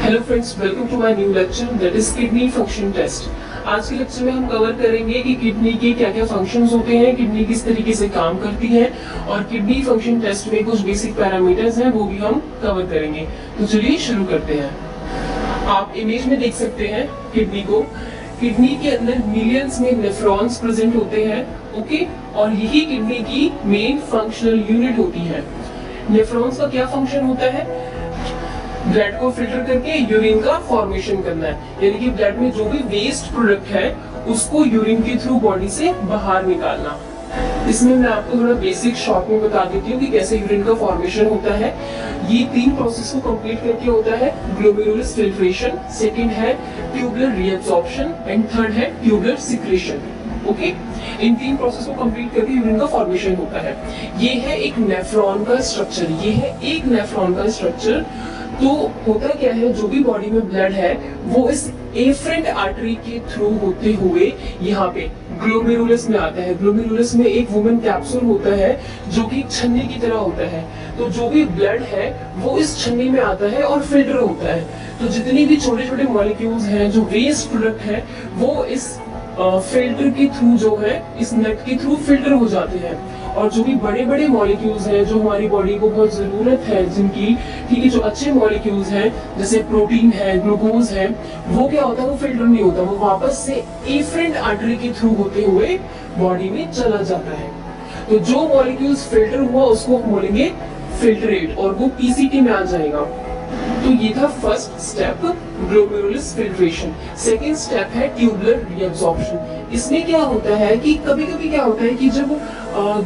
Hello friends, welcome to my new lecture that is kidney function test. आज के lecture में हम cover करेंगे कि किडनी के क्या क्या फंक्शंस होते हैं, किडनी किस तरीके से काम करती है और किडनी फंक्शन टेस्ट में कुछ बेसिक पैरामीटर्स हैं वो भी हम कवर करेंगे। तो चलिए शुरू करते हैं। आप इमेज में देख सकते हैं किडनी को। किडनी के अंदर मिलियंस में नेफ्रॉन्स प्रेजेंट होते हैं, ओके, और यही किडनी की मेन फंक्शनल यूनिट होती है। नेफ्रॉन्स का क्या फंक्शन होता है? ब्लड को फिल्टर करके यूरिन का फॉर्मेशन करना है, यानी कि ब्लड में जो भी वेस्ट प्रोडक्ट है उसको यूरिन के थ्रू बॉडी से बाहर निकालना। इसमें मैं आपको थोड़ा बेसिक शॉर्ट में बता देती हूँ कि कैसे यूरिन का फॉर्मेशन होता है। ये 3 प्रोसेस को कंप्लीट करके होता है। ग्लोमेरुलस फिल्ट्रेशन, सेकंड है ट्यूबुलर रीअब्सॉर्प्शन एंड थर्ड है ट्यूबुलर सिक्रेशन। ओके, इन 3 प्रोसेस को कंप्लीट करके यूरिन का फॉर्मेशन होता है। ये है एक नेफ्रॉन का स्ट्रक्चर, ये है एक नेफ्रॉन का स्ट्रक्चर। तो होता क्या है, जो भी बॉडी में ब्लड है वो इस एफरेंट आर्टरी के थ्रू होते हुए यहाँ पे ग्लोमेरुलस में आता है। ग्लोमेरुलस में एक वुमेन कैप्सूल होता है जो कि छन्नी की तरह होता है। तो जो भी ब्लड है वो इस छन्नी में आता है और फिल्टर होता है। तो जितनी भी छोटे छोटे मॉलिक्यूल्स हैं, जो वेस्ट प्रोडक्ट है, वो इस फिल्टर के थ्रू जो है, इस नेट के थ्रू फिल्टर हो जाते हैं। और जो भी बड़े बड़े मॉलिक्यूल्स हैं जो हमारी बॉडी को बहुत जरूरत है जिनकी, ठीक है, जो अच्छे मॉलिक्यूल्स हैं जैसे प्रोटीन है, ग्लूकोज है, वो क्या होता है, वो फिल्टर नहीं होता, वो वापस से एफरेंट आर्टरी के थ्रू होते हुए बॉडी में चला जाता है। तो जो मॉलिक्यूल्स फिल्टर हुआ उसको हम बोलेंगे फिल्ट्रेट और वो पीसीटी में आ जाएगा। तो ये था first step, glomerulus filtration. Second step है ट्यूबुलर रीअब्सॉर्प्शन। इसमें क्या होता है कि कभी कभी क्या होता है कि जब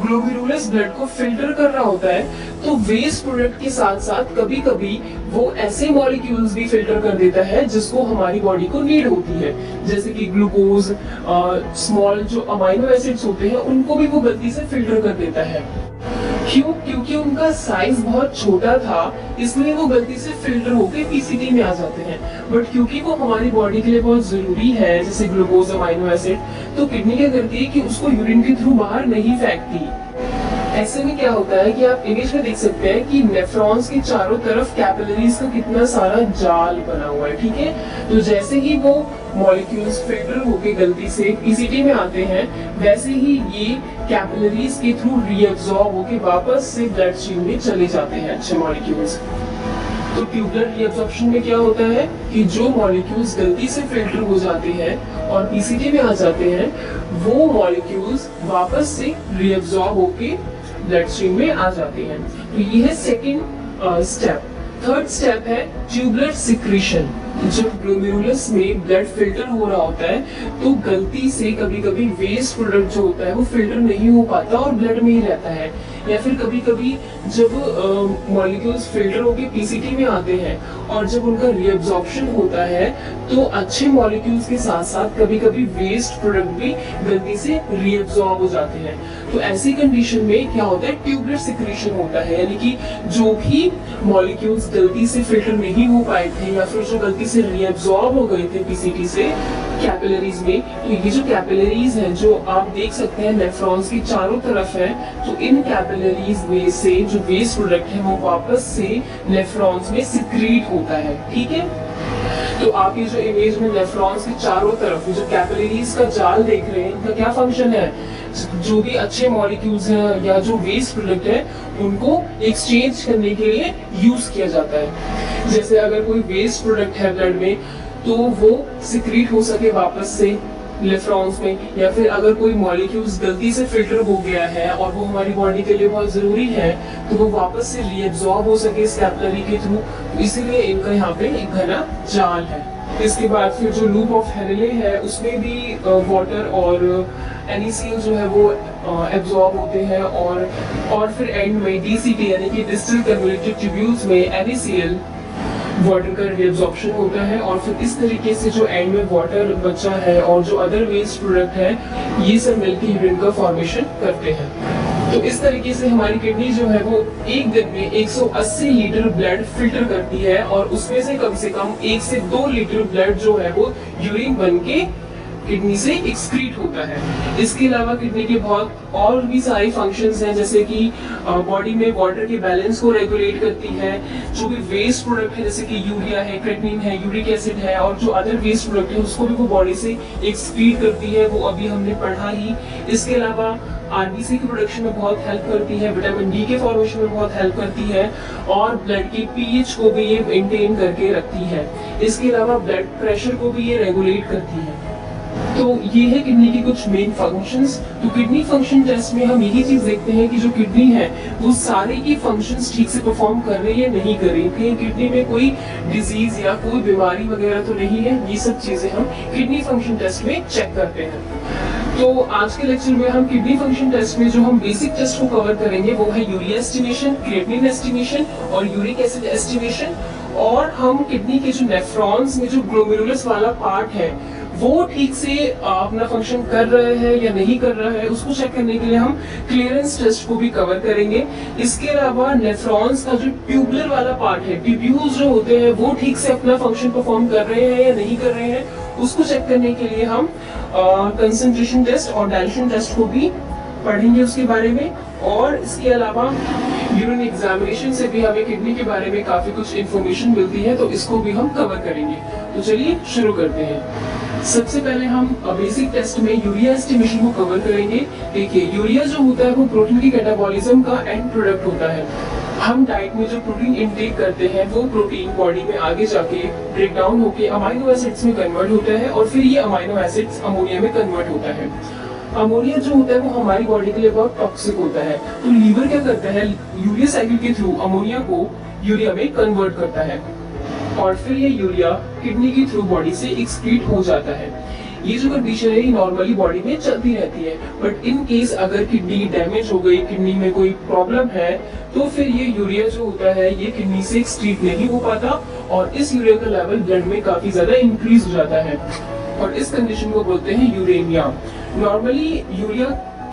ग्लोमेरुलस ब्लड को फिल्टर कर रहा होता है तो वेस्ट प्रोडक्ट के साथ साथ कभी कभी वो ऐसे मॉलिक्यूल्स भी फिल्टर कर देता है जिसको हमारी बॉडी को नीड होती है, जैसे कि ग्लूकोज, स्मॉल जो अमाइनो एसिड्स होते हैं उनको भी वो गलती से फिल्टर कर देता है। क्यों? क्योंकि उनका साइज बहुत छोटा था, इसलिए वो गलती से फिल्टर होकर पीसीटी में आ जाते हैं। बट क्योंकि वो हमारी बॉडी के लिए बहुत जरूरी है, जैसे ग्लूकोज, अमाइनो एसिड, तो किडनी क्या करती है कि उसको यूरिन के थ्रू बाहर नहीं फेंकती। ऐसे में क्या होता है कि आप इमेज में देख सकते हैं कि नेफ्रॉन्स के चारों तरफ कैपिलरीज का कितना सारा जाल बना हुआ है, ठीक है। तो जैसे ही वो मॉलिक्यूल्स फिल्टर होके गलती से पीसीटी में आते हैं, वैसे ही ये कैपिलरीज के थ्रू रीअब्सॉर्ब होके वापस से ब्लड स्ट्रीम में चले जाते हैं अच्छे मॉलिक्यूल्स। तो ट्यूबुलर रीअब्सॉर्प्शन में क्या होता है कि जो मॉलिक्यूल्स गलती से फिल्टर हो जाते हैं और पीसीटी में आ जाते हैं, वो मॉलिक्यूल्स वापस से रीअब्सॉर्ब होके ब्लड स्ट्रीम में आ जाते हैं। तो ये है सेकंड स्टेप। थर्ड स्टेप है ट्यूबुलर सिक्रीशन। जब ग्लोमेरुलस में ब्लड फिल्टर हो रहा होता है तो गलती से कभी कभी वेस्ट प्रोडक्ट जो होता है वो फिल्टर नहीं हो पाता और ब्लड में ही रहता है, या फिर कभी कभी जब मॉलिक्यूल्स फिल्टर होके पीसीटी में आते हैं और जब उनका रीअब्सॉर्प्शन होता है तो अच्छे मॉलिक्यूल्स के साथ साथ कभी कभी वेस्ट प्रोडक्ट भी गलती से रीअब्सॉर्ब हो जाते हैं। तो ऐसी कंडीशन में क्या होता है, ट्यूबुलर सिक्रीशन होता है, यानी कि जो भी मॉलिक्यूल्स गलती से फिल्टर नहीं हो पाए थे या फिर जो गलती से रीअब्सॉर्ब हो गए थे पीसीटी से कैपिलरीज में, तो ये जो कैपिलरीज हैं जो आप देख सकते हैं नेफ्रॉन्स की चारों तरफ है, तो इन कैपिलरीज में से जो वेस्ट प्रोडक्ट है वो वापस से नेफ्रॉन्स में सिक्रीट होता है, ठीक है। तो आप ये जो इमेज में नेफ्रॉन्स के चारों तरफ जो कैपिलरीज का जाल देख रहे हैं, इनका क्या फंक्शन है, जो भी अच्छे मॉलिक्यूल्स हैं या जो वेस्ट प्रोडक्ट है उनको एक्सचेंज करने के लिए यूज किया जाता है। जैसे अगर कोई वेस्ट प्रोडक्ट है ब्लड में तो वो सिक्रीट हो सके वापस से नेफ्रॉन्स में, या फिर अगर कोई मॉलिक्यूल्स गलती से फिल्टर हो गया है और वो हमारी बॉडी के लिए बहुत जरूरी है तो वो वापस से रीअब्सॉर्ब हो सके इस कैपिलरी के थ्रू, तो इसीलिए इनका यहाँ पे एक घना जाल है। इसके बाद फिर जो लूप ऑफ हेनले है उसमें भी वाटर और NaCl जो है वो एब्जॉर्ब होते हैं और फिर एंड में DCT यानी कि डिस्टल कन्वोल्यूटेड ट्यूब्यूल्स में NaCl वाटर का रीअब्सॉर्प्शन होता है और फिर इस तरीके से जो एंड में वाटर बचा है और जो अदर वेस्ट प्रोडक्ट है ये सब मिलकर यूरिन का फॉर्मेशन करते हैं। तो इस तरीके से हमारी किडनी जो है वो एक दिन में 180 लीटर ब्लड फिल्टर करती है और उसमें से कम 1 से 2 लीटर ब्लड जो है वो यूरिन बन के किडनी से एक्सक्रीट होता है। इसके अलावा किडनी के बहुत और भी सारे फंक्शंस हैं, जैसे कि बॉडी में वाटर के बैलेंस को रेगुलेट करती है। जो भी वेस्ट प्रोडक्ट है जैसे कि यूरिया है, क्रेटिनिन है, यूरिक एसिड है और जो अदर वेस्ट प्रोडक्ट है उसको भी वो बॉडी से एक्सक्रीट करती है, वो अभी हमने पढ़ा ही। इसके अलावा आरबीसी की प्रोडक्शन में बहुत हेल्प करती है, विटामिन डी के फॉर्मेशन में बहुत हेल्प करती है और ब्लड के पीएच को भी ये मेंटेन करके रखती है। इसके अलावा ब्लड प्रेशर को भी ये रेगुलेट करती है। तो ये है किडनी की कुछ मेन फंक्शंस। तो किडनी फंक्शन टेस्ट में हम यही चीज देखते हैं कि जो किडनी है वो सारे की फंक्शंस ठीक से परफॉर्म कर रही है नहीं कर रही, कहीं किडनी में कोई डिजीज या कोई बीमारी वगैरह तो नहीं है। ये सब चीजें हम किडनी फंक्शन टेस्ट में चेक करते हैं। तो आज के लेक्चर में हम किडनी फंक्शन टेस्ट में जो हम बेसिक टेस्ट को कवर करेंगे वो है यूरिया एस्टिमेशन, क्रिएटिनिन एस्टिमेशन और यूरिक एसिड एस्टिमेशन। और हम किडनी के जो नेफ्रॉन्स में जो ग्लोमेरुलस वाला पार्ट है वो ठीक से अपना फंक्शन कर रहे हैं या नहीं कर रहा है उसको चेक करने के लिए हम क्लियरेंस टेस्ट को भी कवर करेंगे। इसके अलावा नेफ्रॉन्स का जो ट्यूबुलर वाला पार्ट है, ट्यूब्यूल्स जो होते हैं वो ठीक से अपना फंक्शन परफॉर्म कर रहे हैं या नहीं कर रहे हैं उसको चेक करने के लिए हम कंसंट्रेशन टेस्ट और डायल्यूशन टेस्ट को भी पढ़ेंगे उसके बारे में। और इसके अलावा यूरिन एग्जामिनेशन से भी हमें किडनी के बारे में काफी कुछ इंफॉर्मेशन मिलती है, तो इसको भी हम कवर करेंगे। तो चलिए शुरू करते हैं। सबसे पहले हम बेसिक टेस्ट में यूरिया एस्टिमेशन को कवर करेंगे। देखिए, यूरिया जो होता है वो प्रोटीन की कैटाबॉलिज्म का एंड प्रोडक्ट होता है। हम डाइट में जो प्रोटीन इनटेक करते हैं वो प्रोटीन बॉडी में आगे जाके ब्रेक डाउन होके अमाइनो एसिड्स में कन्वर्ट होता है और फिर ये अमाइनो एसिड्स अमोनिया में कन्वर्ट होता है। अमोनिया जो होता है वो हमारी बॉडी के लिए बहुत टॉक्सिक होता है, तो लीवर क्या करता है, यूरिया साइकिल के थ्रू अमोनिया को यूरिया में कन्वर्ट करता है और फिर ये यूरिया किडनी के थ्रू बॉडी से एक्सक्रीट हो जाता है। ये जो कंडीशन है ये नॉर्मली बॉडी में चलती रहती है, बट इन केस अगर किडनी डैमेज हो गई, किडनी में कोई प्रॉब्लम है, तो फिर ये यूरिया जो होता है ये किडनी से एक्सक्रीट नहीं हो पाता और इस यूरिया का लेवल ब्लड में काफी ज्यादा इंक्रीज हो जाता है और इस कंडीशन को बोलते हैं यूरेमिया। नॉर्मली यूरिया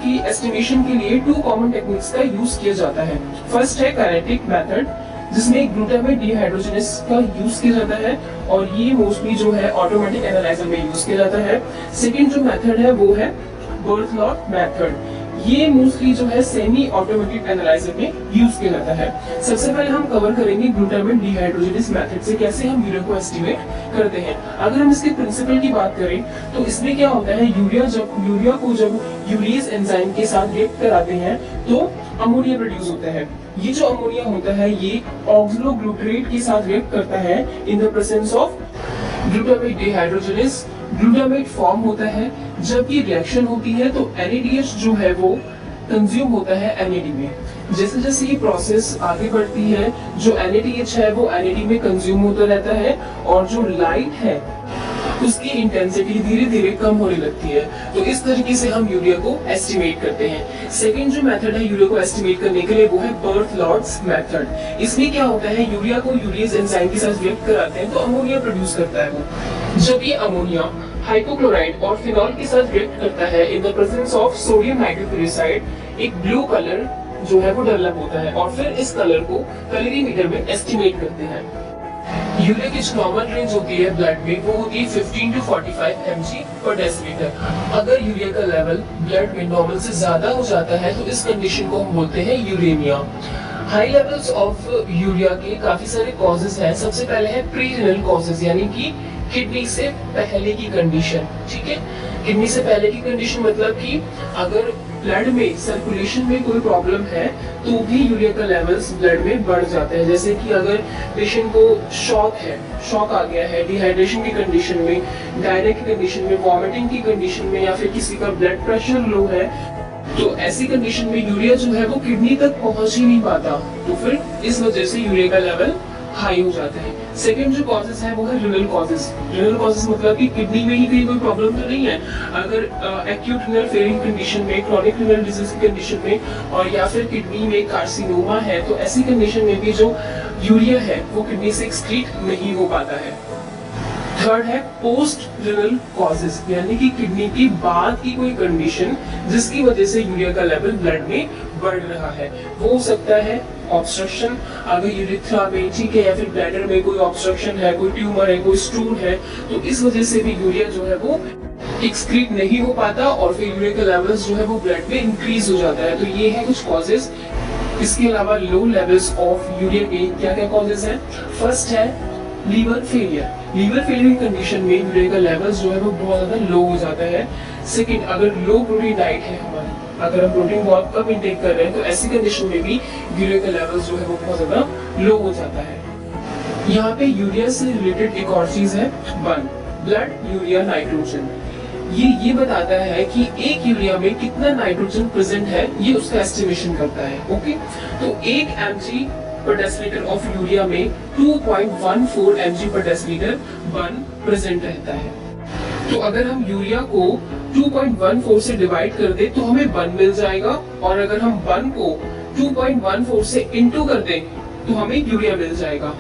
की एस्टिमेशन के लिए 2 कॉमन टेक्निक्स का यूज किया जाता है। फर्स्ट है काइनेटिक मेथड, जिसमें ग्लूटामेट डिहाइड्रोजनेस का यूज किया जाता है और ये मोस्टली जो है ऑटोमेटिक एनालाइजर में यूज किया जाता है। सेकंड जो मेथड है वो है बर्थलॉट मेथड, ये मोस्टली जो है सेमी ऑटोमेटिक एनालाइजर में यूज किया जाता है। सबसे पहले हम कवर करेंगे ग्लूटामेट डिहाइड्रोजनेस मेथड से कैसे हम यूरिया को एस्टिमेट करते हैं। अगर हम इसके प्रिंसिपल की बात करें तो इसमें क्या होता है, यूरिया को जब यूरियस एंजाइम के साथ रिएक्ट कराते हैं तो अमोनिया प्रोड्यूस होता है। ये जो अमोनिया होता है ये ऑक्सोग्लूटरेट के साथ रिएक्ट करता है in the presence of glutamate dehydrogenase. Glutamate form होता है, जब ये रिएक्शन होती है तो NADH जो है वो कंज्यूम होता है NAD में। जैसे जैसे ये प्रोसेस आगे बढ़ती है जो NADH है वो NAD में कंज्यूम होता रहता है और जो लाइट है उसकी इंटेंसिटी धीरे धीरे कम होने लगती है। तो इस तरीके से हम यूरिया को एस्टिमेट करते हैं। सेकेंड जो मेथड है यूरिया को एस्टिमेट करने के लिए वो है बर्थलॉट्स मेथड। इसमें क्या होता है, यूरिया को यूरियस एंजाइम के साथ रिएक्ट कराते हैं तो अमोनिया प्रोड्यूस करता है वो। जब ये अमोनिया हाइपोक्लोराइड और फिनॉल के साथ रिएक्ट करता है in the presence of sodium hydrochloride, एक ब्लू कलर जो है वो डेवलप होता है और फिर इस कलर को कलरीमीटर में एस्टिमेट करते हैं। यूरिया की जो नॉर्मल रेंज होती है ब्लड में वो होती है 15 to 45 mg पर डेसिलीटर। अगर यूरिया का लेवल ब्लड में नॉर्मल से ज्यादा हो जाता है तो इस कंडीशन को हम बोलते हैं uraemia. High levels of urea के काफी सारे कॉजेज हैं। सबसे पहले है प्रीरेनल कॉजेज, यानी कि किडनी से पहले की कंडीशन। ठीक है, किडनी से पहले की कंडीशन मतलब कि अगर ब्लड में सर्कुलेशन में कोई प्रॉब्लम है तो भी यूरिया का लेवल्स ब्लड में बढ़ जाते हैं। जैसे कि अगर पेशेंट को शॉक आ गया है, डिहाइड्रेशन की कंडीशन में, डायरिया की कंडीशन में, वॉमिटिंग की कंडीशन में या फिर किसी का ब्लड प्रेशर लो है, तो ऐसी कंडीशन में यूरिया जो है वो किडनी तक पहुंच ही नहीं पाता, तो फिर इस वजह से यूरिया का लेवल हाई हो जाता है। सेकंड जो कॉजेस है वो है रिनल कॉजेस। रिनल कॉजेस मतलब कि किडनी में ही कहीं कोई प्रॉब्लम तो नहीं है। अगर एक्यूट रिनल फेलिंग कंडीशन में, क्रोनिक रिनल डिजीज की कंडीशन में और या फिर किडनी में कार्सिनोमा है तो ऐसी कंडीशन में भी जो यूरिया है वो किडनी से एक्सक्रीट नहीं हो पाता है। थर्ड है पोस्ट रिनल कॉजेस, यानी कि किडनी की बाद की कोई कंडीशन जिसकी वजह से यूरिया का लेवल ब्लड में बढ़ रहा है। वो हो सकता है ऑब्स्ट्रक्शन, अगर यूरिथ्रा में, ठीक है, या फिर ब्लैडर में कोई ऑब्स्ट्रक्शन है, कोई ट्यूमर है, कोई स्टूल है, तो इस वजह से भी यूरिया जो है वो एक्सक्रीट नहीं हो पाता और फिर यूरिया का लेवल्स जो है वो ब्लड में इंक्रीज हो जाता है। तो ये है कुछ कॉजेज। इसके अलावा लो लेवल्स ऑफ यूरिया के क्या क्या कॉजेज हैं? फर्स्ट है लीवर फेलियर। लीवर फेलियर की कंडीशन में यूरिया का लेवल्स जो है वो बहुत ज्यादा लो हो जाता है। सेकंड, अगर लो प्रोटीन डाइट है हमारी, अगर हम प्रोटीन बहुत कम इंटेक कर रहे हैं तो ऐसी कंडीशन में भी यूरिया का लेवल्स जो है वो बहुत ज्यादा लो हो जाता है। यहाँ पे यूरिया से रिलेटेड एक और चीज है, वन ब्लड यूरिया नाइट्रोजन। ये बताता है कि एक यूरिया में कितना नाइट्रोजन प्रेजेंट है, ये उसका एस्टिमेशन करता है। ओके, तो 1 mg पर डेसिलीटर ऑफ यूरिया में 2.14 mg पर डेसिलीटर वन प्रेजेंट रहता है। तो अगर हम यूरिया को 2.14 से डिवाइड कर दे तो हमें 1 मिल जाएगा, और अगर हम 1 को 2.14 से इंटू कर दें तो हमें यूरिया मिल जाएगा।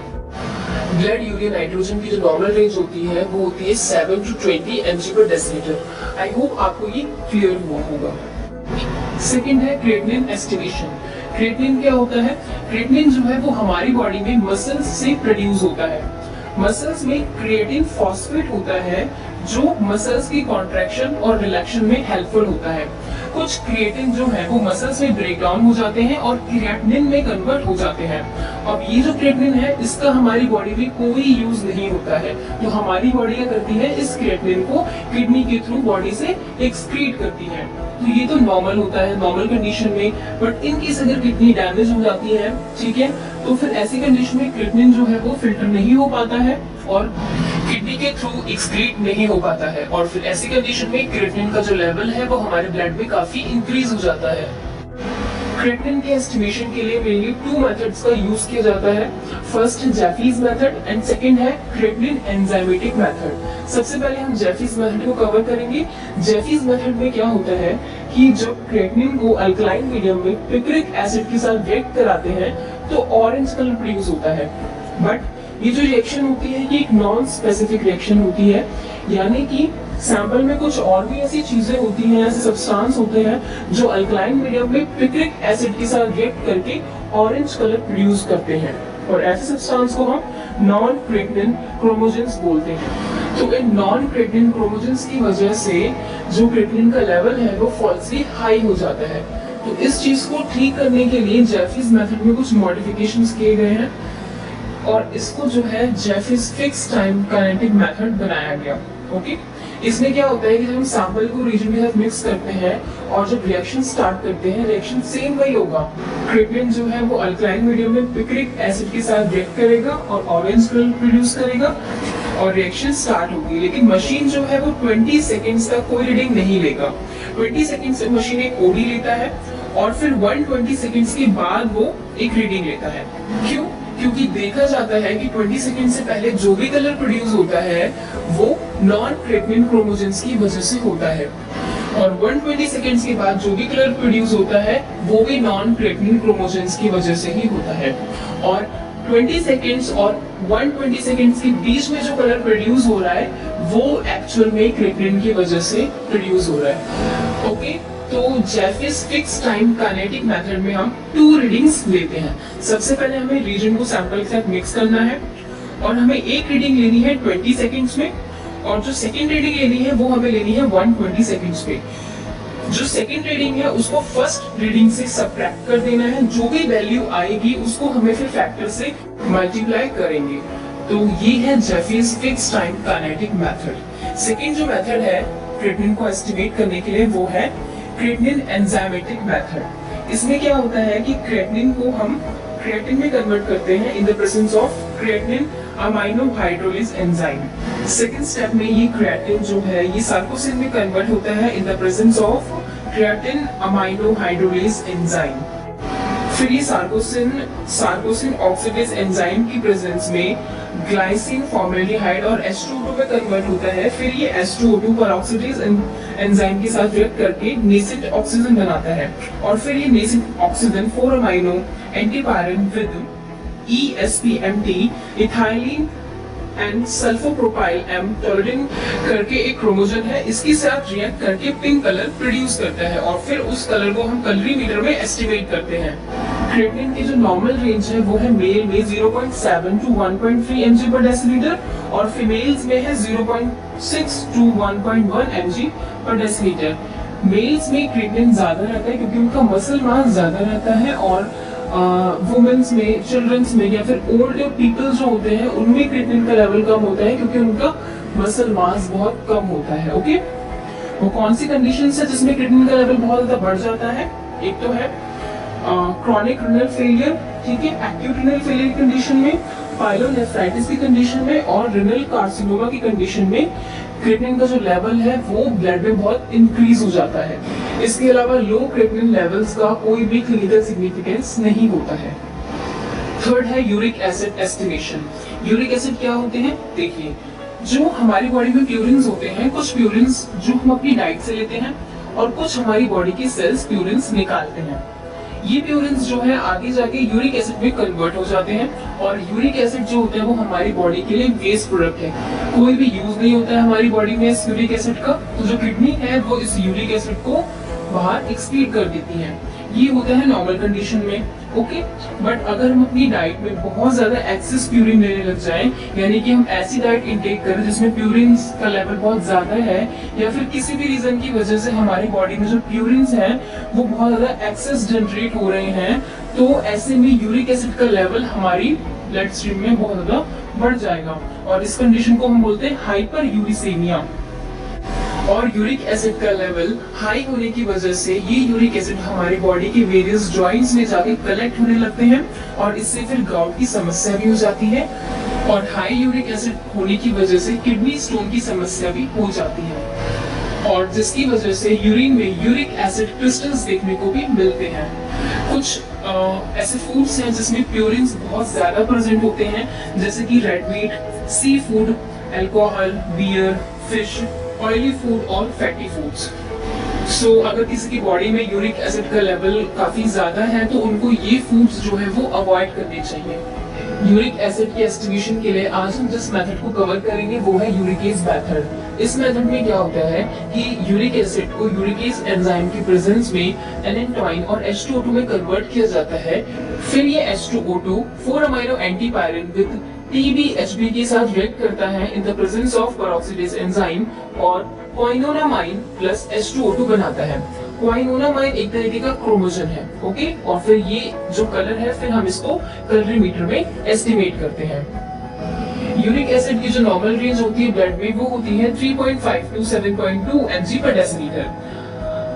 ब्लड यूरिया नाइट्रोजन की जो नॉर्मल रेंज होती है वो होती है 7 to 20 mg पर डेसिलीटर। आई होप आपको ये क्लियर हुआ होगा। सेकंड है क्रिएटिनिन एस्टिमेशन। क्रिएटिनिन क्या होता है? क्रिएटिनिन जो है वो हमारी बॉडी में मसल्स से प्रोड्यूस होता है। मसल्स में क्रिएटिन फॉस्फेट होता है जो मसल्स की कॉन्ट्रैक्शन और रिलैक्शन में हेल्पफुल होता है। कुछ क्रिएटिन जो है वो मसल्स में ब्रेक डाउन हो जाते हैं और क्रिएटिनिन में कन्वर्ट हो जाते हैं। अब ये जो क्रिएटिनिन है इसका हमारी बॉडी में कोई यूज नहीं होता है, तो हमारी बॉडी क्या करती है, इस क्रिएटिनिन को किडनी के थ्रू बॉडी से एक्सक्रीट करती है। तो ये तो नॉर्मल होता है नॉर्मल कंडीशन में, बट इन केस अगर किडनी डैमेज हो जाती है, ठीक है, तो फिर ऐसी कंडीशन में क्रिएटिनिन जो है वो फिल्टर नहीं हो पाता है और किडनी के थ्रू एक्सक्रीट नहीं हो पाता है, और फिर ऐसी कंडीशन में क्रिएटिनिन का जो लेवल है वो हमारे ब्लड में काफी इंक्रीज हो जाता है। क्रिएटिनिन के एस्टिमेशन के लिए मेनली 2 मेथड्स का यूज किया जाता है। फर्स्ट है जैफीज मेथड एंड सेकंड है क्रिएटिनिन एंजाइमेटिक मेथड। सबसे पहले हम जैफीज मेथड को कवर करेंगे। जैफीज मेथड में क्या होता है कि जब क्रिएटिनिन को अल्कलाइन मीडियम में पिपरिक एसिड के साथ रिएक्ट कराते हैं तो ऑरेंज कलर प्रोड्यूस होता है, बट ये जो रिएक्शन होती है ये एक नॉन स्पेसिफिक रिएक्शन होती है, यानी कि सैंपल में कुछ और भी ऐसी चीजें होती हैं, ऐसे सब्सटेंस होते हैं जो अल्कलाइन मीडियम में पिपरिक एसिड के साथ रिएक्ट करके ऑरेंज कलर प्रोड्यूस करते हैं, और ऐसे सब्सटेंस को हम नॉन क्रिएटिनिन क्रोमोजेंस बोलते हैं। तो इन नॉन क्रिएटिनिन क्रोमोजेंस की वजह से जो क्रिएटिनिन का लेवल है वो फॉल्सली हाई हो जाता है। तो इस चीज को ठीक करने के लिए जैफीज मेथड में कुछ मॉडिफिकेशंस किए गए हैं और इसको जो है Jaffe's fix time kinetic method बनाया गया। ओके, इसमें क्या होता है कि जब हम सैंपल को रीजन के साथ मिक्स करते हैं और जब रिएक्शन स्टार्ट करते हैं, रिएक्शन सेम वही होगा। क्रिएटिनिन जो है वो अल्कलाइन मीडियम में पिपरिक एसिड के साथ रिएक्ट करेगा और ऑरेंज कलर प्रोड्यूस करेगा और रिएक्शन स्टार्ट होगी, लेकिन मशीन जो है वो 20 सेकेंड्स तक कोई रीडिंग नहीं लेगा। 20 सेकेंड्स से मशीन एक ओडी लेता है और फिर 120 सेकेंड्स के बाद वो एक रीडिंग लेता है। क्यों? क्योंकि देखा जाता है कि 20 सेकंड से पहले जो भी कलर प्रोड्यूस होता है वो नॉन क्रिएटिनिन क्रोमोजेंस की वजह से होता है, और 120 सेकंड्स के बाद जो भी कलर प्रोड्यूस होता है वो भी नॉन क्रिएटिनिन क्रोमोजेंस की वजह से ही होता है। और 20 सेकंड्स और 120 सेकंड्स के बीच में जो कलर प्रोड्यूस हो रहा है वो एक्चुअल में क्रिएटिनिन की वजह से प्रोड्यूस हो रहा है। ओके, तो जैफीज फिक्स टाइम काइनेटिक मेथड में हम 2 रीडिंग्स लेते हैं। सबसे पहले हमें रीजन को सैंपल के साथ मिक्स करना है और हमें एक रीडिंग लेनी है 20 सेकंड्स में, और जो सेकंड रीडिंग लेनी है वो हमें लेनी है 120 सेकंड्स पे। जो सेकंड रीडिंग है उसको फर्स्ट रीडिंग से सबट्रैक्ट कर देना है, जो भी वैल्यू आएगी उसको हमें फिर फैक्टर से मल्टीप्लाई करेंगे। तो ये है Jaffe's fix time kinetic method. Second जो मेथड है क्रिएटिनिन को एस्टिमेट करने के लिए वो है क्रिएटिनिन एंजाइमेटिक मेथड। इसमें क्या होता है कि क्रिएटिनिन को हम क्रिएटिन में कन्वर्ट करते हैं इन the presence of creatinine amino hydrolysis enzyme. Second step में ये क्रिएटिन जो है ये सार्कोसिन में कन्वर्ट होता है in the presence of creatine amino hydrolysis enzyme. फिर ये सार्कोसिन ऑक्सीडेज एंजाइम की प्रेजेंस में ग्लाइसिन फॉर्मेल्डिहाइड और H2O2 में कन्वर्ट होता है। फिर ये H2O2 पेरोक्सीडेज एंजाइम के साथ रिएक्ट करके नेसेंट ऑक्सीजन बनाता है, और फिर ये nascent oxygen 4 amino antipyrine with ESPMT ethylene and sulphopropyl M toluidine करके एक क्रोमोजोम है, इसके साथ रिएक्ट करके पिंक कलर प्रोड्यूस करता है और फिर उस कलर को हम कैलोरीमीटर में एस्टिमेट करते हैं। क्रेटिनिन की जो नॉर्मल रेंज है वो है मेल में 0.7 टू 1.3 mg पर डेसीलीटर और फीमेल्स में है 0.6 टू 1.1 mg पर डेसीलीटर। मेल्स में क्रेटिनिन ज्यादा रहता है क्योंकि उनका मसल मास ज्यादा रहता है और वुमेन्स में, चिल्ड्रंस में या फिर ओल्ड पीपल जो होते हैं उनमें क्रेटिनिन का लेवल कम होता है क्योंकि उनका मसल मास बहुत कम होता है। ओके, वो कौन सी कंडीशन है जिसमें क्रेटिनिन का लेवल बहुत ज्यादा बढ़ जाता है? एक तो है क्रॉनिक रिनल फेलियर, ठीक है, एक्यूट रिनल फेलियर की कंडीशन में, पाइलोनेफ्राइटिस की कंडीशन में और रिनल कार्सिनोमा की कंडीशन में क्रेटिनिन का जो लेवल है वो ब्लड में बहुत इंक्रीज हो जाता है। इसके अलावा लो क्रेटिनिन लेवल्स का कोई भी क्लिनिकल सिग्निफिकेंस नहीं होता है। थर्ड है uric acid estimation. Uric acid क्या होते हैं? देखिए, जो हमारी बॉडी में प्यूरिन्स होते हैं, कुछ प्यूरिन्स जो हम अपनी डाइट से लेते हैं और कुछ हमारी बॉडी की सेल्स प्यूरिन्स निकालते हैं। ये प्यूरिन्स जो है आगे जाके यूरिक एसिड में कन्वर्ट हो जाते हैं और यूरिक एसिड जो होता है वो हमारी बॉडी के लिए वेस्ट प्रोडक्ट है, कोई भी यूज नहीं होता है हमारी बॉडी में इस यूरिक एसिड का। तो जो किडनी है वो इस यूरिक एसिड को बाहर एक्सक्रीट कर देती है। ये होता है नॉर्मल कंडीशन में। ओके, बट अगर हम अपनी डाइट में बहुत ज्यादा एक्सेस प्यूरिन लेने लग जाएं, यानी कि हम ऐसी डाइट इंटेक करें जिसमें प्यूरिन्स का लेवल बहुत ज्यादा है या फिर किसी भी रीजन की वजह से हमारी बॉडी में जो प्यूरिन्स हैं वो बहुत ज्यादा एक्सेस जनरेट हो रहे हैं, तो ऐसे में यूरिक एसिड का लेवल हमारी ब्लड स्ट्रीम में बहुत ज्यादा बढ़ जाएगा और इस कंडीशन को हम बोलते हैं हाइपर यूरिसेमिया। और यूरिक एसिड का लेवल हाई होने की वजह से ये यूरिक एसिड हमारी बॉडी के वेरियस जॉइंट्स में जाके कलेक्ट होने लगते हैं और इससे फिर गाउट की समस्या भी हो जाती है और हाई यूरिक एसिड होने की वजह से किडनी स्टोन की समस्या भी हो जाती है और जिसकी वजह से यूरिन में यूरिक एसिड क्रिस्टल्स देखने को भी मिलते हैं। कुछ ऐसे फूड्स हैं जिसमें प्यूरिन्स बहुत ज्यादा प्रेजेंट होते हैं, जैसे कि red meat, sea food, alcohol, beer, fish, oily food और फैटी फूड्स। सो अगर किसी की बॉडी में यूरिक एसिड का लेवल काफी ज्यादा है तो उनको ये फूड्स जो है वो अवॉइड करने चाहिए। यूरिक एसिड की एस्टिमेशन के लिए आज हम जिस मेथड को कवर करेंगे वो है यूरिकेज मेथड। इस मेथड में क्या होता है कि यूरिक एसिड को यूरिकेज एंजाइम की प्रेजेंस में एनेंटोइन और H2O2 में कन्वर्ट किया जाता है। फिर ये H2O2 4 amino antipyrine with TBHB के साथ रिएक्ट करता है in the presence of peroxidase enzyme और क्वाइनोनामाइन प्लस H2O2 बनाता है। क्वाइनोनामाइन एक तरीके का क्रोमोजोम है। ओके, और फिर ये जो कलर है फिर हम इसको कैलोरीमीटर में एस्टिमेट करते हैं। यूरिक एसिड की जो नॉर्मल रेंज होती है ब्लड में वो होती है 3.5 टू 7.2 mg पर डेसीलीटर।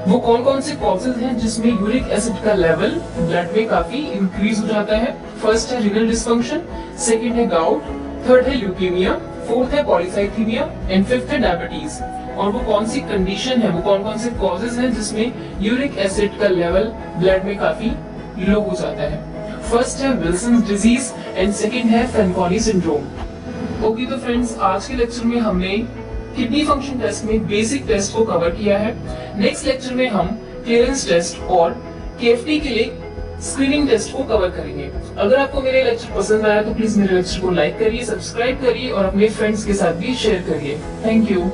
वो कौन कौन से कॉजेज हैं जिसमें यूरिक एसिड का लेवल ब्लड में काफी इंक्रीज हो जाता है? फर्स्ट है रीनल डिस्फंक्शन, सेकंड है गाउट, थर्ड है ल्यूकेमिया, फोर्थ है पॉलीसाइथीमिया एंड फिफ्थ है डायबिटीज। और वो कौन सी कंडीशन है, वो कौन कौन से कॉजेज हैं जिसमें यूरिक एसिड का लेवल ब्लड में काफी लो हो जाता है? फर्स्ट है विल्सन्स डिजीज एंड सेकंड है फैनकॉनी सिंड्रोम। ओके, तो फ्रेंड्स आज के लेक्चर में हमने किडनी फंक्शन टेस्ट में बेसिक टेस्ट को कवर किया है। नेक्स्ट लेक्चर में हम क्लियरेंस टेस्ट और KFT के लिए स्क्रीनिंग टेस्ट को कवर करेंगे। अगर आपको मेरे लेक्चर पसंद आया तो प्लीज मेरे लेक्चर को लाइक करिए, सब्सक्राइब करिए और अपने फ्रेंड्स के साथ भी शेयर करिए। Thank you.